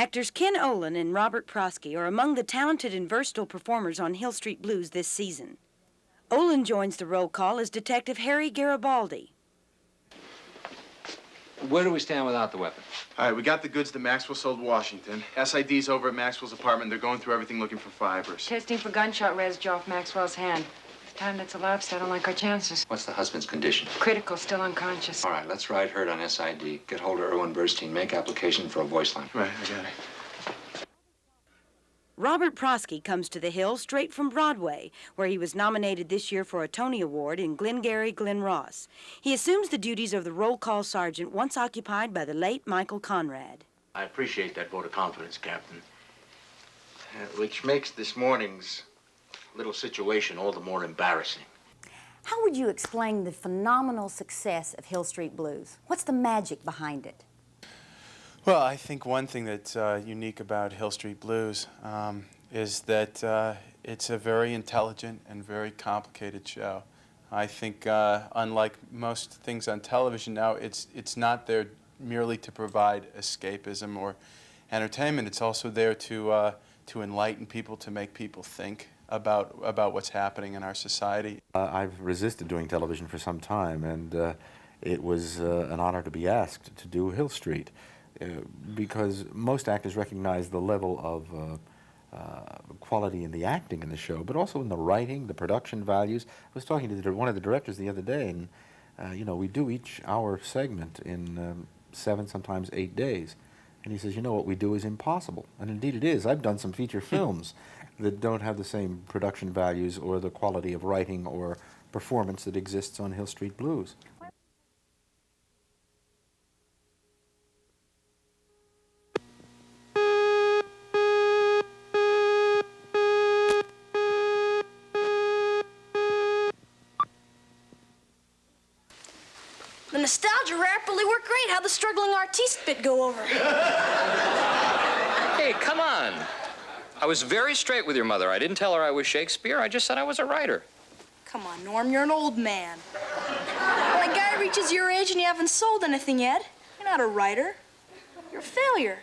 Actors Ken Olin and Robert Prosky are among the talented and versatile performers on Hill Street Blues this season. Olin joins the roll call as Detective Harry Garibaldi. Where do we stand without the weapon? All right, we got the goods that Maxwell sold Washington. SID's over at Maxwell's apartment. They're going through everything looking for fibers. Testing for gunshot residue off Maxwell's hand. This time that's elapsed, I don't like our chances. What's the husband's condition? Critical, still unconscious. All right, let's ride herd on SID. Get hold of Erwin Bernstein. Make application for a voice line. Right, I got it. Robert Prosky comes to the Hill straight from Broadway, where he was nominated this year for a Tony Award in Glengarry Glen Ross. He assumes the duties of the roll call sergeant once occupied by the late Michael Conrad. I appreciate that vote of confidence, Captain. Which makes this morning's little situation all the more embarrassing. How would you explain the phenomenal success of Hill Street Blues? What's the magic behind it? Well, I think one thing that's unique about Hill Street Blues is that it's a very intelligent and very complicated show. I think unlike most things on television now, it's not there merely to provide escapism or entertainment. It's also there to enlighten people, to make people think about what's happening in our society. I've resisted doing television for some time, and it was an honor to be asked to do Hill Street. Because most actors recognize the level of quality in the acting in the show, but also in the writing, the production values. I was talking to one of the directors the other day, and you know, we do each hour segment in 7, sometimes 8 days. And he says, you know, what we do is impossible. And indeed it is. I've done some feature films that don't have the same production values or the quality of writing or performance that exists on Hill Street Blues. The nostalgia rap really worked great. How'd the struggling artiste bit go over? Hey, come on. I was very straight with your mother. I didn't tell her I was Shakespeare. I just said I was a writer. Come on, Norm, you're an old man. When a guy reaches your age and you haven't sold anything yet, you're not a writer. You're a failure.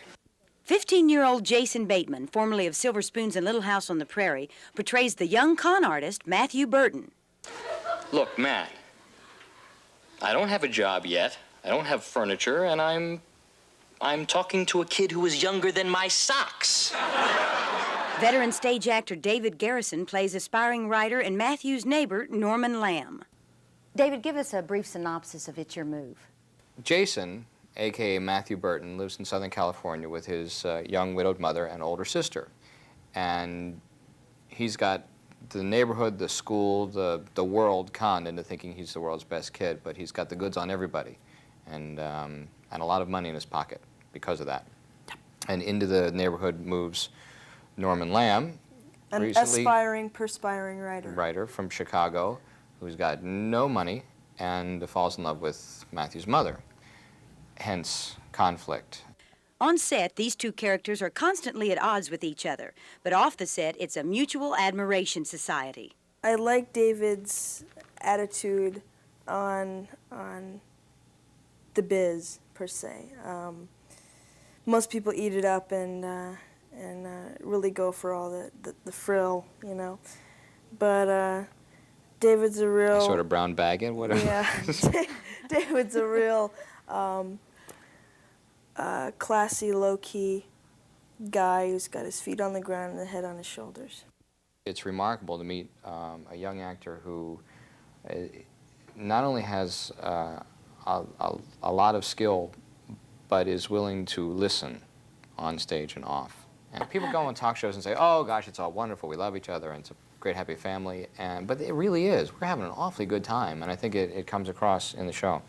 15-year-old Jason Bateman, formerly of Silver Spoons and Little House on the Prairie, portrays the young con artist Matthew Burton. Look, Matt, I don't have a job yet. I don't have furniture, and I'm talking to a kid who is younger than my socks. Veteran stage actor David Garrison plays aspiring writer and Matthew's neighbor, Norman Lamb. David, give us a brief synopsis of It's Your Move. Jason, a.k.a. Matthew Burton, lives in Southern California with his young widowed mother and older sister. And he's got the neighborhood, the school, the world conned into thinking he's the world's best kid, but he's got the goods on everybody, and a lot of money in his pocket because of that. And into the neighborhood moves Norman Lamb, An recently aspiring, perspiring writer. Writer from Chicago, who's got no money and falls in love with Matthew's mother. Hence, conflict. On set, these two characters are constantly at odds with each other, but off the set, it's a mutual admiration society. I like David's attitude on the biz, per se. Most people eat it up and really go for all the frill, you know. But David's a real... Sort of brown bag it, whatever. Yeah, David's a real... classy, low-key guy who's got his feet on the ground and the head on his shoulders. It's remarkable to meet a young actor who not only has a lot of skill, but is willing to listen on stage and off. And people go on talk shows and say, oh gosh, it's all wonderful, we love each other, and it's a great happy family, but it really is. We're having an awfully good time, and I think it comes across in the show.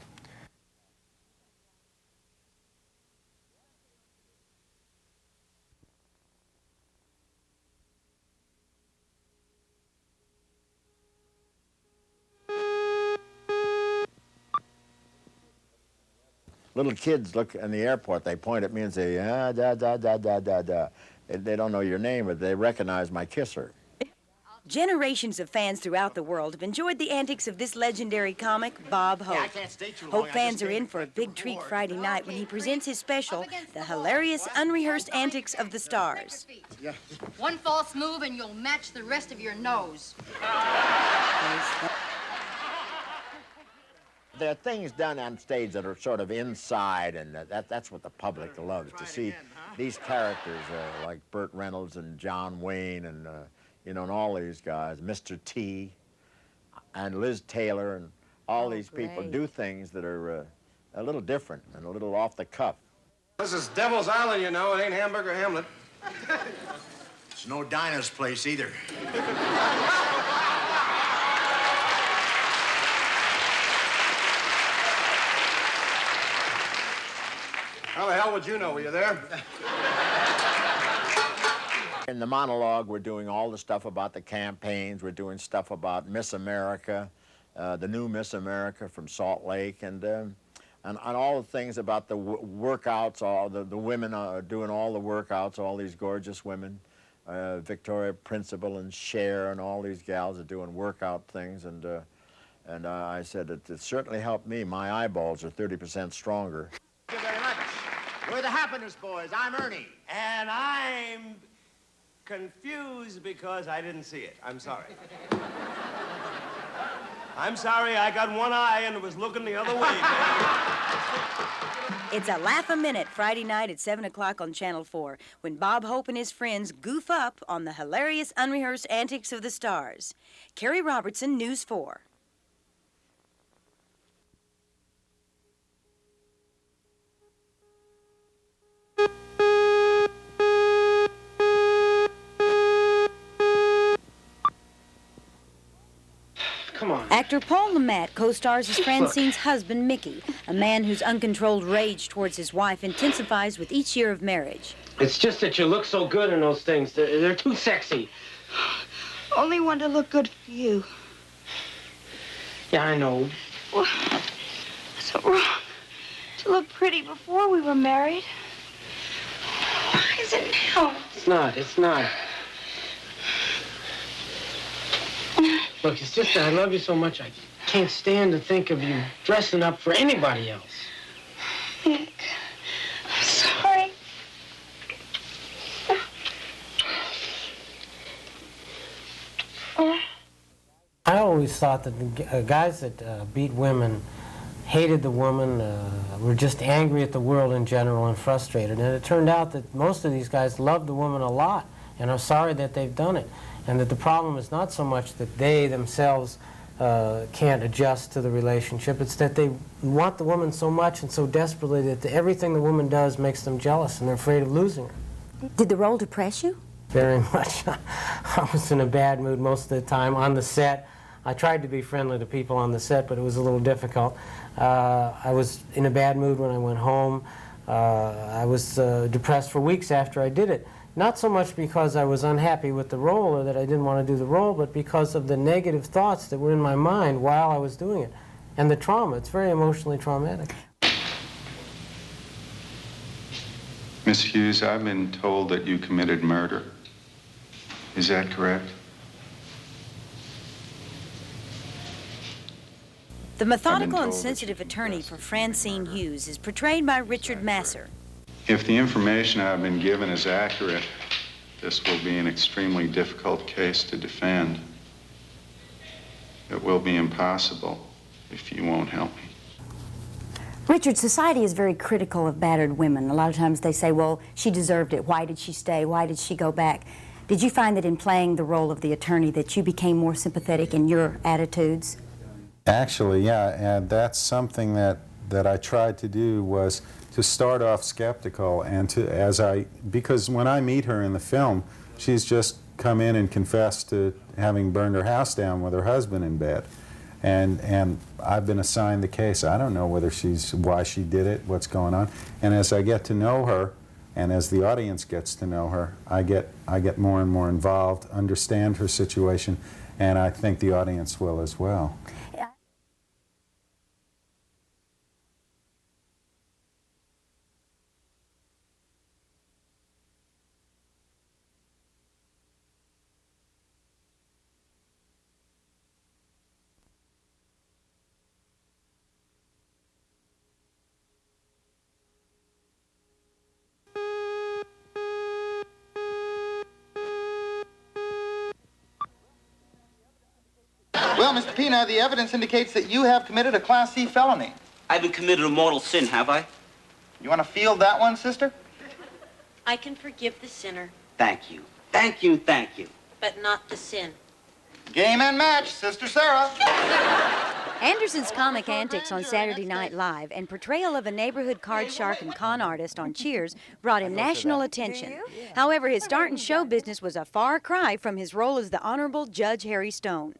Little kids look in the airport, they point at me and say, da, da, da, da, da, da. They don't know your name, but they recognize my kisser. Generations of fans throughout the world have enjoyed the antics of this legendary comic, Bob Hope. Yeah, I can't stay too long. Hope fans are in for a big treat Friday night when he presents his special, The Hilarious Unrehearsed Antics of the Stars. Yeah. One false move and you'll match the rest of your nose. There are things done on stage that are sort of inside, and that's what the public loves, to see these characters like Burt Reynolds and John Wayne and, you know, and all these guys, Mr. T and Liz Taylor and all these people do things that are a little different and a little off the cuff. This is Devil's Island, you know. It ain't Hamburger Hamlet. It's no Dinah's place either. How the hell would you know? Were you there? In the monologue, we're doing all the stuff about the campaigns. We're doing stuff about Miss America, the new Miss America from Salt Lake, and all the things about the workouts. All the women are doing all the workouts. All these gorgeous women, Victoria Principal and Cher, and all these gals are doing workout things. And I said it certainly helped me. My eyeballs are 30% stronger. Thank you very much. We're the Happiness Boys. I'm Ernie. And I'm confused because I didn't see it. I'm sorry. I'm sorry, I got one eye and it was looking the other way. It's a laugh a minute Friday night at 7 o'clock on Channel 4 when Bob Hope and his friends goof up on the hilarious unrehearsed antics of the stars. Carrie Robertson, News 4. Come on. Actor Paul Lamette co-stars as Francine's husband, Mickey, a man whose uncontrolled rage towards his wife intensifies with each year of marriage. It's just that you look so good in those things. They're too sexy. Only want to look good for you. Yeah, I know. Well, so wrong to look pretty before we were married. Why is it now? It's not. Look, it's just that I love you so much, I can't stand to think of you dressing up for anybody else. Nick, I'm sorry. I always thought that the guys that beat women hated the woman, were just angry at the world in general and frustrated. And it turned out that most of these guys love the woman a lot and are sorry that they've done it. And that the problem is not so much that they themselves can't adjust to the relationship, it's that they want the woman so much and so desperately that everything the woman does makes them jealous and they're afraid of losing her. Did the role depress you? Very much. I was in a bad mood most of the time on the set. I tried to be friendly to people on the set, but it was a little difficult. I was in a bad mood when I went home. I was depressed for weeks after I did it. Not so much because I was unhappy with the role or that I didn't want to do the role, but because of the negative thoughts that were in my mind while I was doing it. And the trauma. It's very emotionally traumatic. Miss Hughes, I've been told that you committed murder. Is that correct? The methodical and sensitive attorney for Francine Hughes is portrayed by Richard Masur. If the information I've been given is accurate, this will be an extremely difficult case to defend. It will be impossible if you won't help me. Richard, society is very critical of battered women. A lot of times they say, well, she deserved it. Why did she stay? Why did she go back? Did you find that in playing the role of the attorney that you became more sympathetic in your attitudes? Actually, yeah, and that's something that I tried to do, was to start off skeptical and because when I meet her in the film, she's just come in and confessed to having burned her house down with her husband in bed. And I've been assigned the case. I don't know why she did it, what's going on. And as I get to know her, and as the audience gets to know her, I get more and more involved, understand her situation, and I think the audience will as well. Well, Mr. Pina, the evidence indicates that you have committed a Class C felony. I haven't committed a mortal sin, have I? You want to field that one, sister? I can forgive the sinner, Thank you. Thank you, thank you. but not the sin. Game and match, Sister Sarah. Anderson's comic antics on Saturday Night Live and portrayal of a neighborhood card shark and con artist on Cheers brought him national attention. However, his start in show business was a far cry from his role as the Honorable Judge Harry Stone.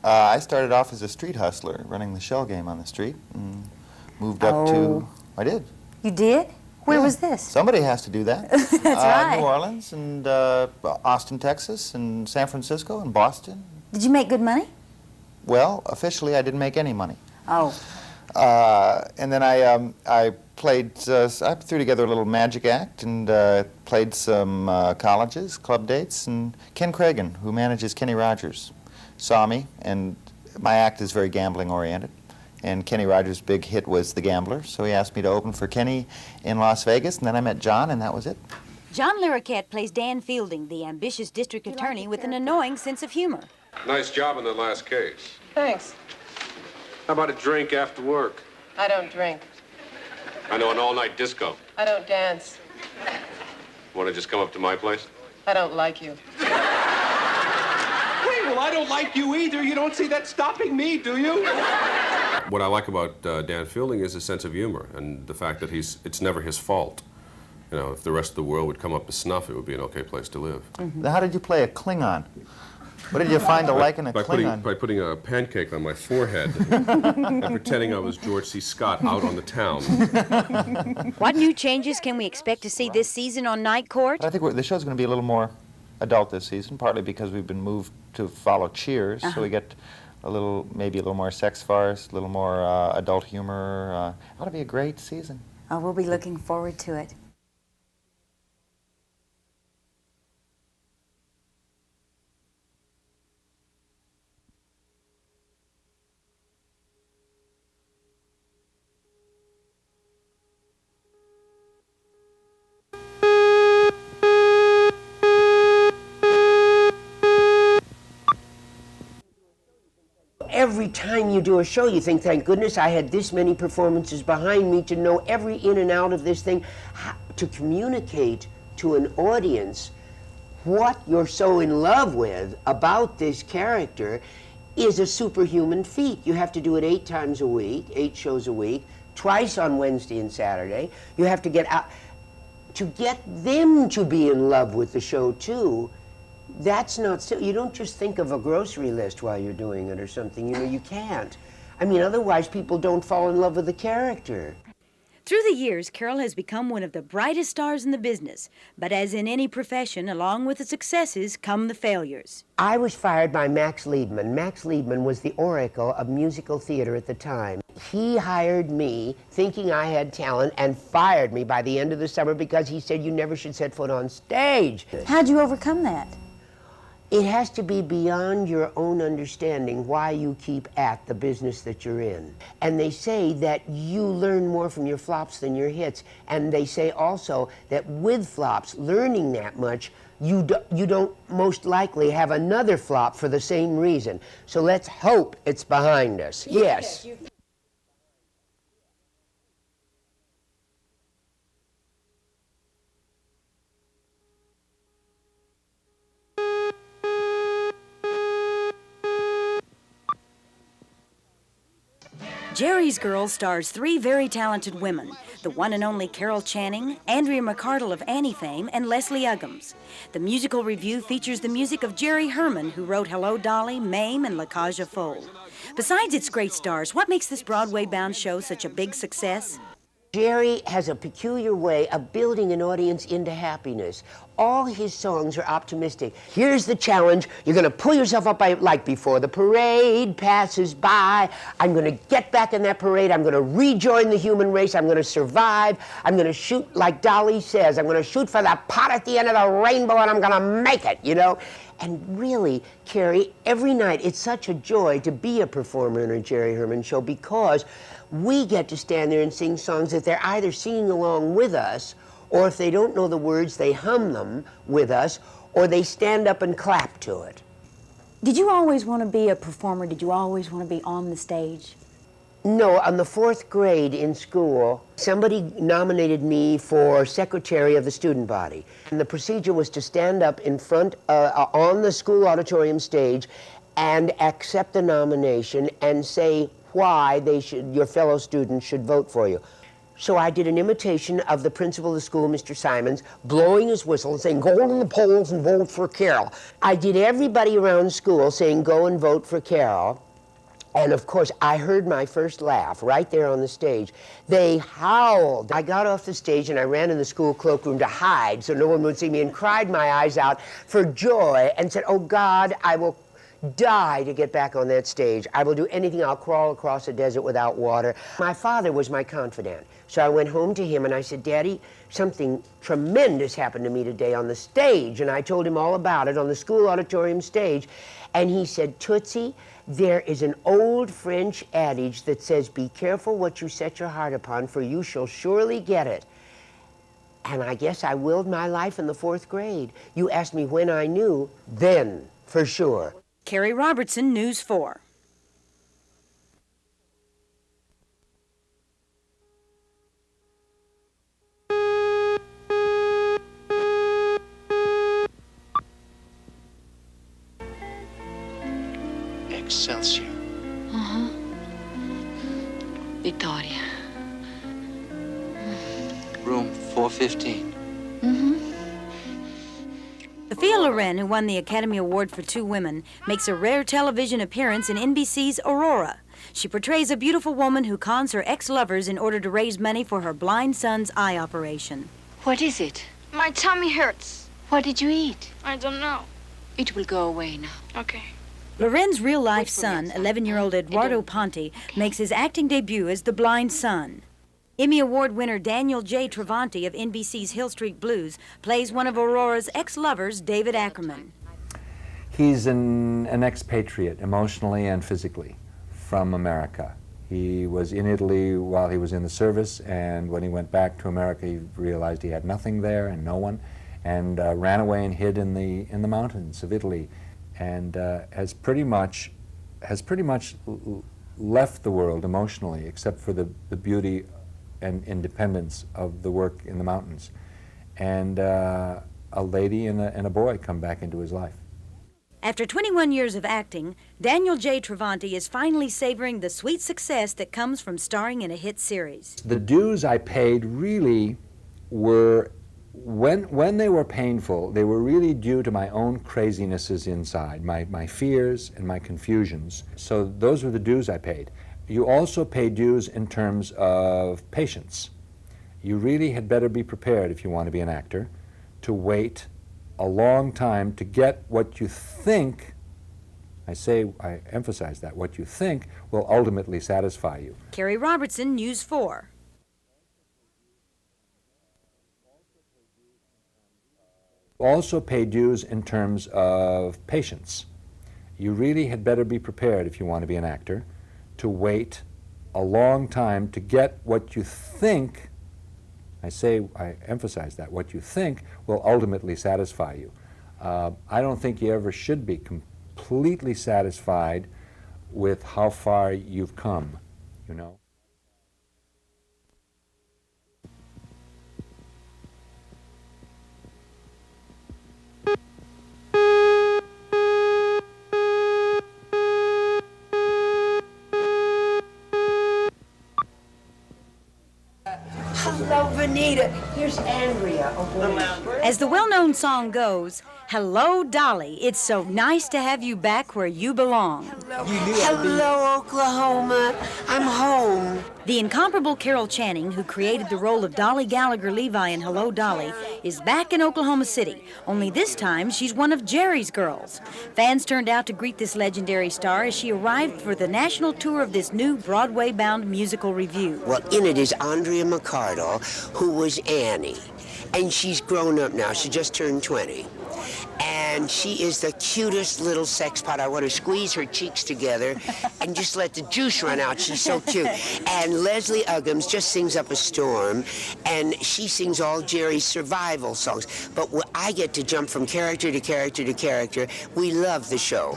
I started off as a street hustler, running the shell game on the street, and moved up to... I did. You did? Where was this? Somebody has to do that. That's right. New Orleans, and Austin, Texas, and San Francisco, and Boston. Did you make good money? Well, officially, I didn't make any money. Oh. And then I played, I threw together a little magic act and played some colleges, club dates, and Ken Cragen, who manages Kenny Rogers, saw me, and my act is very gambling-oriented. And Kenny Rogers' big hit was The Gambler, so he asked me to open for Kenny in Las Vegas, and then I met John, and that was it. John Larroquette plays Dan Fielding, the ambitious district attorney with an annoying sense of humor. Nice job on the last case. Thanks. How about a drink after work? I don't drink. I know an all-night disco. I don't dance. Want to just come up to my place? I don't like you. Hey, well, I don't like you either. You don't see that stopping me, do you? What I like about Dan Fielding is his sense of humor and the fact that it's never his fault. You know, if the rest of the world would come up to snuff, it would be an okay place to live. Now, how did you play a Klingon? What did you find to like in a Klingon? By putting a pancake on my forehead and pretending I was George C. Scott out on the town. What new changes can we expect to see this season on Night Court? I think the show's going to be a little more adult this season, partly because we've been moved to follow Cheers, so we get maybe a little more sex farce, a little more adult humor. Ought to be a great season. Oh, we'll be looking forward to it. Every time you do a show, you think, thank goodness I had this many performances behind me to know every in and out of this thing, to communicate to an audience what you're so in love with about this character is a superhuman feat. You have to do it 8 times a week, 8 shows a week, twice on Wednesday and Saturday. You have to get out, to get them to be in love with the show too. That's not so. You don't just think of a grocery list while you're doing it or something. You know, you can't. I mean, otherwise people don't fall in love with the character. Through the years, Carol has become one of the brightest stars in the business. But as in any profession, along with the successes come the failures. I was fired by Max Liebman. Max Liebman was the oracle of musical theater at the time. He hired me thinking I had talent and fired me by the end of the summer because he said you never should set foot on stage. How'd you overcome that? It has to be beyond your own understanding why you keep at the business that you're in. And they say that you learn more from your flops than your hits. And they say also that with flops, learning that much, you don't most likely have another flop for the same reason. So let's hope it's behind us. Yes. Jerry's Girl stars 3 very talented women, the one and only Carol Channing, Andrea McArdle of Annie fame, and Leslie Uggams. The musical review features the music of Jerry Herman, who wrote Hello Dolly, Mame, and La Cage aux Folles. Besides its great stars, what makes this Broadway-bound show such a big success? Jerry has a peculiar way of building an audience into happiness. All his songs are optimistic. Here's the challenge. You're going to pull yourself up by, like before the parade passes by. I'm going to get back in that parade. I'm going to rejoin the human race. I'm going to survive. I'm going to shoot like Dolly says. I'm going to shoot for the pot at the end of the rainbow, and I'm going to make it, you know? And really, Carrie, every night it's such a joy to be a performer in a Jerry Herman show because we get to stand there and sing songs that they're either singing along with us, or if they don't know the words, they hum them with us, or they stand up and clap to it. Did you always want to be a performer? Did you always want to be on the stage? No, on the 4th grade in school, somebody nominated me for secretary of the student body. And the procedure was to stand up in front, on the school auditorium stage and accept the nomination and say why your fellow students should vote for you. So I did an imitation of the principal of the school, Mr. Simons, blowing his whistle and saying, go on the polls and vote for Carol. I did everybody around school saying, go and vote for Carol. And of course, I heard my first laugh right there on the stage. They howled. I got off the stage and I ran in the school cloakroom to hide so no one would see me, and cried my eyes out for joy and said, oh God, I will die to get back on that stage. I will do anything. I'll crawl across a desert without water. My father was my confidant. So I went home to him and I said, Daddy, something tremendous happened to me today on the stage. And I told him all about it on the school auditorium stage. And he said, Tootsie, there is an old French adage that says, be careful what you set your heart upon, for you shall surely get it. And I guess I willed my life in the 4th grade. You asked me when I knew, then, for sure. Carrie Robertson, News 4. Excelsior. Uh-huh. Vittoria. Room 415. Mm-hmm. Sophia Loren, who won the Academy Award for Two Women, makes a rare television appearance in NBC's Aurora. She portrays a beautiful woman who cons her ex-lovers in order to raise money for her blind son's eye operation. What is it? My tummy hurts. What did you eat? I don't know. It will go away now. Okay. Loren's real-life son, 11-year-old Eduardo Ponte, makes his acting debut as the blind son. Emmy Award winner Daniel J. Travanti of NBC's Hill Street Blues plays one of Aurora's ex-lovers, David Ackerman. He's an expatriate, emotionally and physically, from America. He was in Italy while he was in the service, and when he went back to America, he realized he had nothing there and no one, and ran away and hid in the mountains of Italy, and has pretty much left the world emotionally, except for the beauty and independence of the work in the mountains. And a lady and a boy come back into his life. After 21 years of acting, Daniel J. Travanti is finally savoring the sweet success that comes from starring in a hit series. The dues I paid really were, when they were painful, they were really due to my own crazinesses inside, my fears and my confusions. So those were the dues I paid. You also pay dues in terms of patience. You really had better be prepared, if you want to be an actor, to wait a long time to get what you think, I emphasize that, what you think will ultimately satisfy you. Carrie Robertson, News 4. Also pay dues in terms of patience. You really had better be prepared, if you want to be an actor, to wait a long time to get what you think, I emphasize that, what you think will ultimately satisfy you. I don't think you ever should be completely satisfied with how far you've come, you know. Hello, Vanita. Here's Andrea. As the well-known song goes, hello, Dolly. It's so nice to have you back where you belong. Hello, Oklahoma. I'm home. The incomparable Carol Channing, who created the role of Dolly Gallagher Levi in Hello, Dolly, is back in Oklahoma City, only this time she's one of Jerry's girls. Fans turned out to greet this legendary star as she arrived for the national tour of this new Broadway-bound musical revue. Well, in it is Andrea McArdle, who was Annie. And she's grown up now. She just turned 20. And and she is the cutest little sex pot. I want to squeeze her cheeks together and just let the juice run out. She's so cute. And Leslie Uggams just sings up a storm, and she sings all Jerry's survival songs. But I get to jump from character to character to character. We love the show.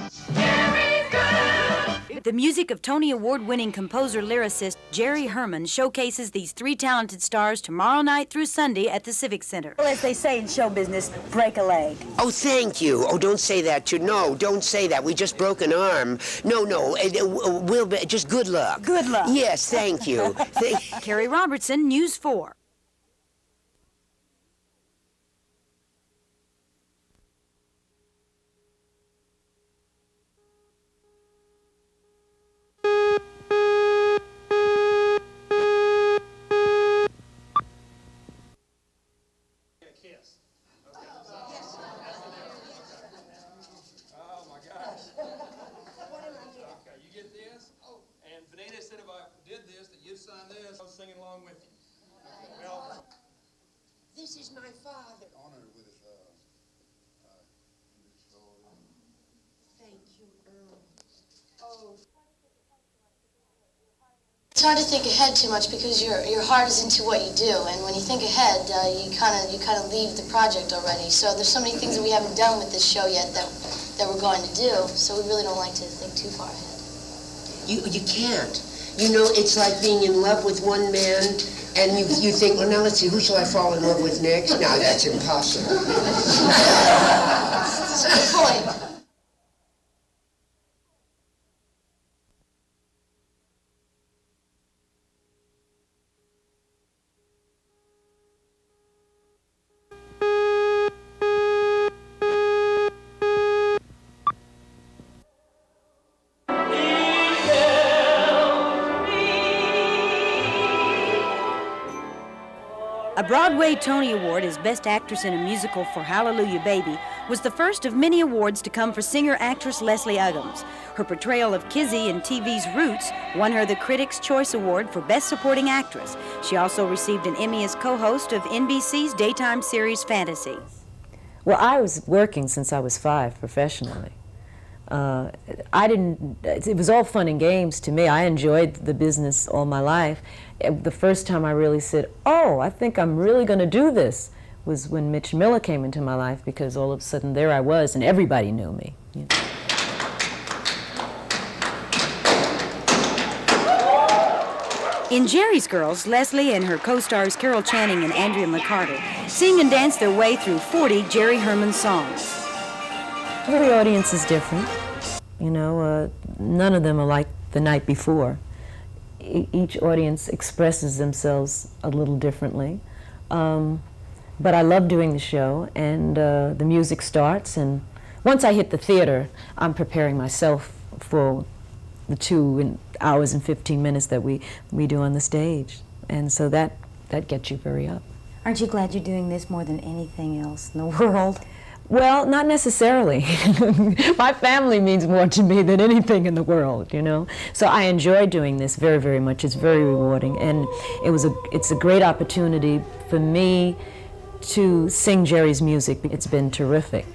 The music of Tony Award-winning composer-lyricist Jerry Herman showcases these three talented stars tomorrow night through Sunday at the Civic Center. Well, as they say in show business, break a leg. Oh, thank you. Oh, don't say that. No, don't say that. We just broke an arm. No, we'll be, just good luck. Good luck. Yes, thank you. Carrie Robertson, News 4. This is my father. Honored with Thank you, Earl. Oh. It's hard to think ahead too much because your heart is into what you do, and when you think ahead, you kind of leave the project already. So there's so many things that we haven't done with this show yet that we're going to do. So we really don't like to think too far ahead. You can't. You know, it's like being in love with one man, and you think, well, now let's see, who shall I fall in love with next? No, that's impossible. That's a good point. A Broadway Tony Award as Best Actress in a Musical for Hallelujah Baby was the first of many awards to come for singer-actress Leslie Uggams. Her portrayal of Kizzy in TV's Roots won her the Critics' Choice Award for Best Supporting Actress. She also received an Emmy as co-host of NBC's daytime series Fantasy. Well, I was working since I was 5 professionally. It was all fun and games to me. I enjoyed the business all my life. The first time I really said, oh, I think I'm really going to do this, was when Mitch Miller came into my life, because all of a sudden there I was and everybody knew me. You know. In Jerry's Girls, Leslie and her co-stars Carol Channing and Andrea McArdle sing and dance their way through 40 Jerry Herman songs. Every audience is different. You know, none of them are like the night before. Each audience expresses themselves a little differently. But I love doing the show, and the music starts, and once I hit the theater, I'm preparing myself for the 2 hours and 15 minutes that we do on the stage. And so that gets you very up. Aren't you glad you're doing this more than anything else in the world? Well, not necessarily. My family means more to me than anything in the world, you know. So I enjoy doing this very, very much. It's very rewarding, and it's a great opportunity for me to sing Jerry's music. It's been terrific.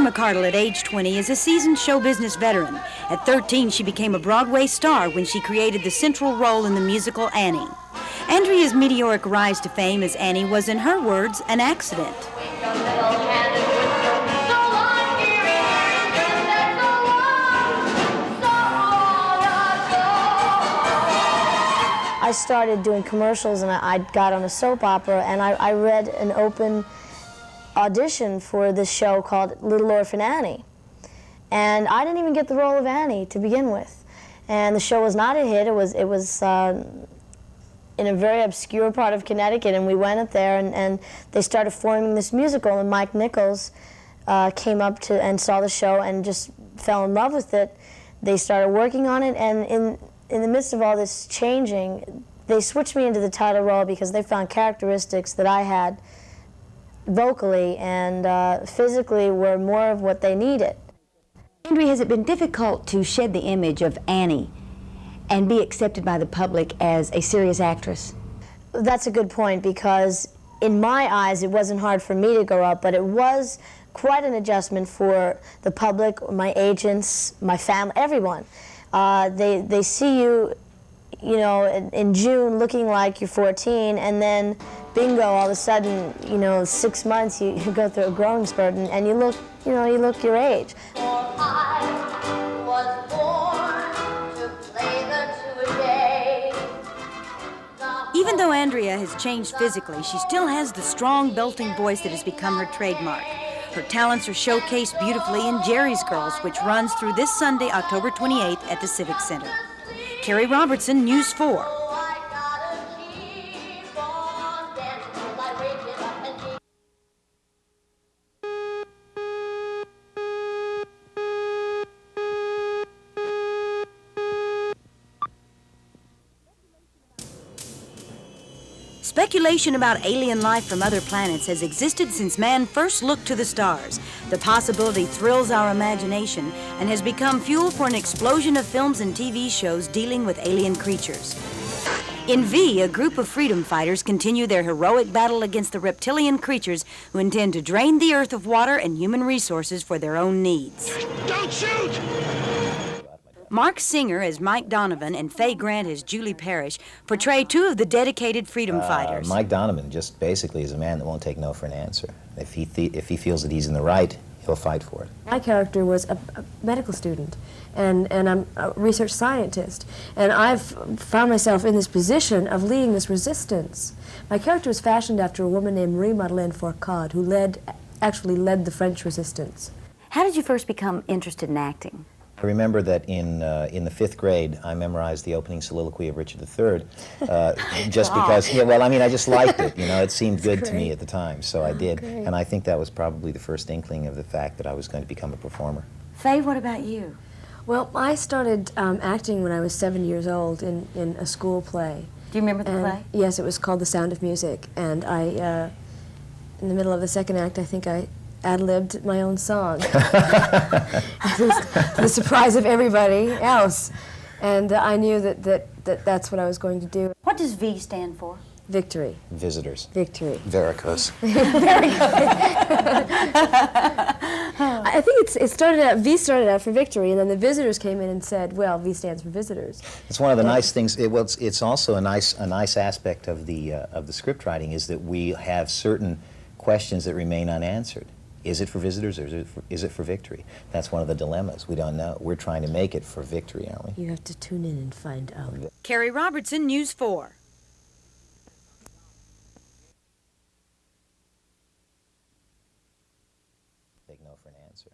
McArdle at age 20 is a seasoned show business veteran. At 13, she became a Broadway star when she created the central role in the musical Annie. Andrea's meteoric rise to fame as Annie was, in her words, an accident. I started doing commercials, and I got on a soap opera, and I read an open audition for this show called Little Orphan Annie. And I didn't even get the role of Annie to begin with. And the show was not a hit. It was in a very obscure part of Connecticut, and we went up there, and they started forming this musical, and Mike Nichols came up to and saw the show and just fell in love with it. They started working on it, and in the midst of all this changing, they switched me into the title role because they found characteristics that I had vocally and physically were more of what they needed. Andrea, has it been difficult to shed the image of Annie and be accepted by the public as a serious actress? That's a good point, because in my eyes it wasn't hard for me to grow up, but it was quite an adjustment for the public, my agents, my family, everyone. They see you, you know, in June looking like you're 14, and then bingo, all of a sudden, you know, 6 months you go through a growing spurt, and you look, you know, you look your age. Even though Andrea has changed physically, she still has the strong, belting voice that has become her trademark. Her talents are showcased beautifully in Jerry's Girls, which runs through this Sunday, October 28th at the Civic Center. Carrie Robertson, News 4. Speculation about alien life from other planets has existed since man first looked to the stars. The possibility thrills our imagination and has become fuel for an explosion of films and TV shows dealing with alien creatures. In V, a group of freedom fighters continue their heroic battle against the reptilian creatures who intend to drain the Earth of water and human resources for their own needs. Don't shoot! Marc Singer as Mike Donovan and Faye Grant as Julie Parrish portray two of the dedicated freedom fighters. Mike Donovan just basically is a man that won't take no for an answer. If he feels that he's in the right, he'll fight for it. My character was a medical student, and I'm a research scientist, and I've found myself in this position of leading this resistance. My character was fashioned after a woman named Marie-Madeleine Fourcade, who actually led the French resistance. How did you first become interested in acting? I remember that in the 5th grade, I memorized the opening soliloquy of Richard III, just because, yeah, well, I mean, I just liked it, you know, it seemed good to me at the time, so I did, and I think that was probably the first inkling of the fact that I was going to become a performer. Faye, what about you? Well, I started acting when I was 7 years old in a school play. Do you remember the play? Yes, it was called The Sound of Music, and I, in the middle of the second act, I think I ad-libbed my own song, to the surprise of everybody else. And I knew that's what I was going to do. What does V stand for? Victory. Visitors. Victory. Varicose. Very good. I think V started out for victory, and then the visitors came in and said, well, V stands for visitors. It's one of the nice things. It's also a nice aspect of the script writing is that we have certain questions that remain unanswered. Is it for visitors or is it for victory? That's one of the dilemmas. We don't know. We're trying to make it for victory, aren't we? You have to tune in and find out. Carrie Robertson, News 4. Take no for an answer.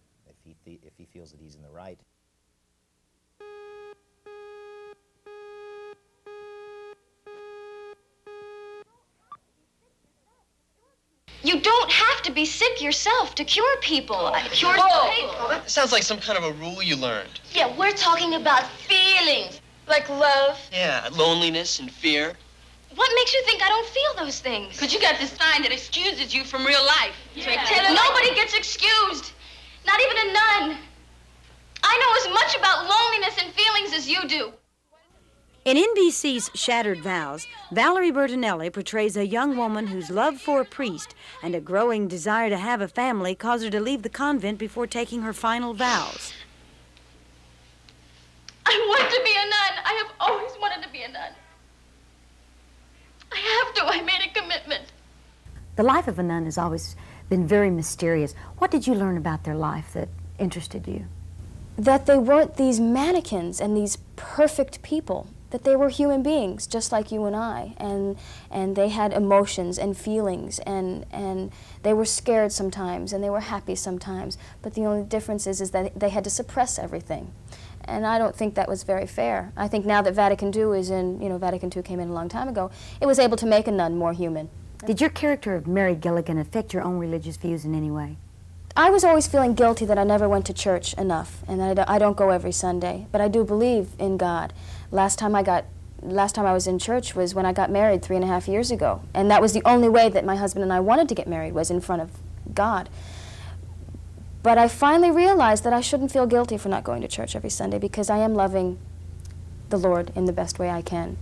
If he feels that he's in the right. You don't have to be sick yourself to cure people. Cure Oh, that sounds like some kind of a rule you learned. Yeah, we're talking about feelings. Like love. Yeah, loneliness and fear. What makes you think I don't feel those things? Because you got this sign that excuses you from real life. Yeah. Nobody gets excused. Not even a nun. I know as much about loneliness and feelings as you do. In NBC's Shattered Vows, Valerie Bertinelli portrays a young woman whose love for a priest and a growing desire to have a family cause her to leave the convent before taking her final vows. I want to be a nun. I have always wanted to be a nun. I have to. I made a commitment. The life of a nun has always been very mysterious. What did you learn about their life that interested you? That they weren't these mannequins and these perfect people. that they were human beings, just like you and I, and they had emotions and feelings, and they were scared sometimes, and they were happy sometimes, but the only difference is that they had to suppress everything. And I don't think that was very fair. I think now that Vatican II is in, Vatican II came in a long time ago, it was able to make a nun more human. Did your character of Mary Gilligan affect your own religious views in any way? I was always feeling guilty that I never went to church enough, and I don't go every Sunday, but I do believe in God. Last time I was in church was when I got married 3.5 years ago, and that was the only way that my husband and I wanted to get married, was in front of God. But I finally realized that I shouldn't feel guilty for not going to church every Sunday, because I am loving the Lord in the best way I can.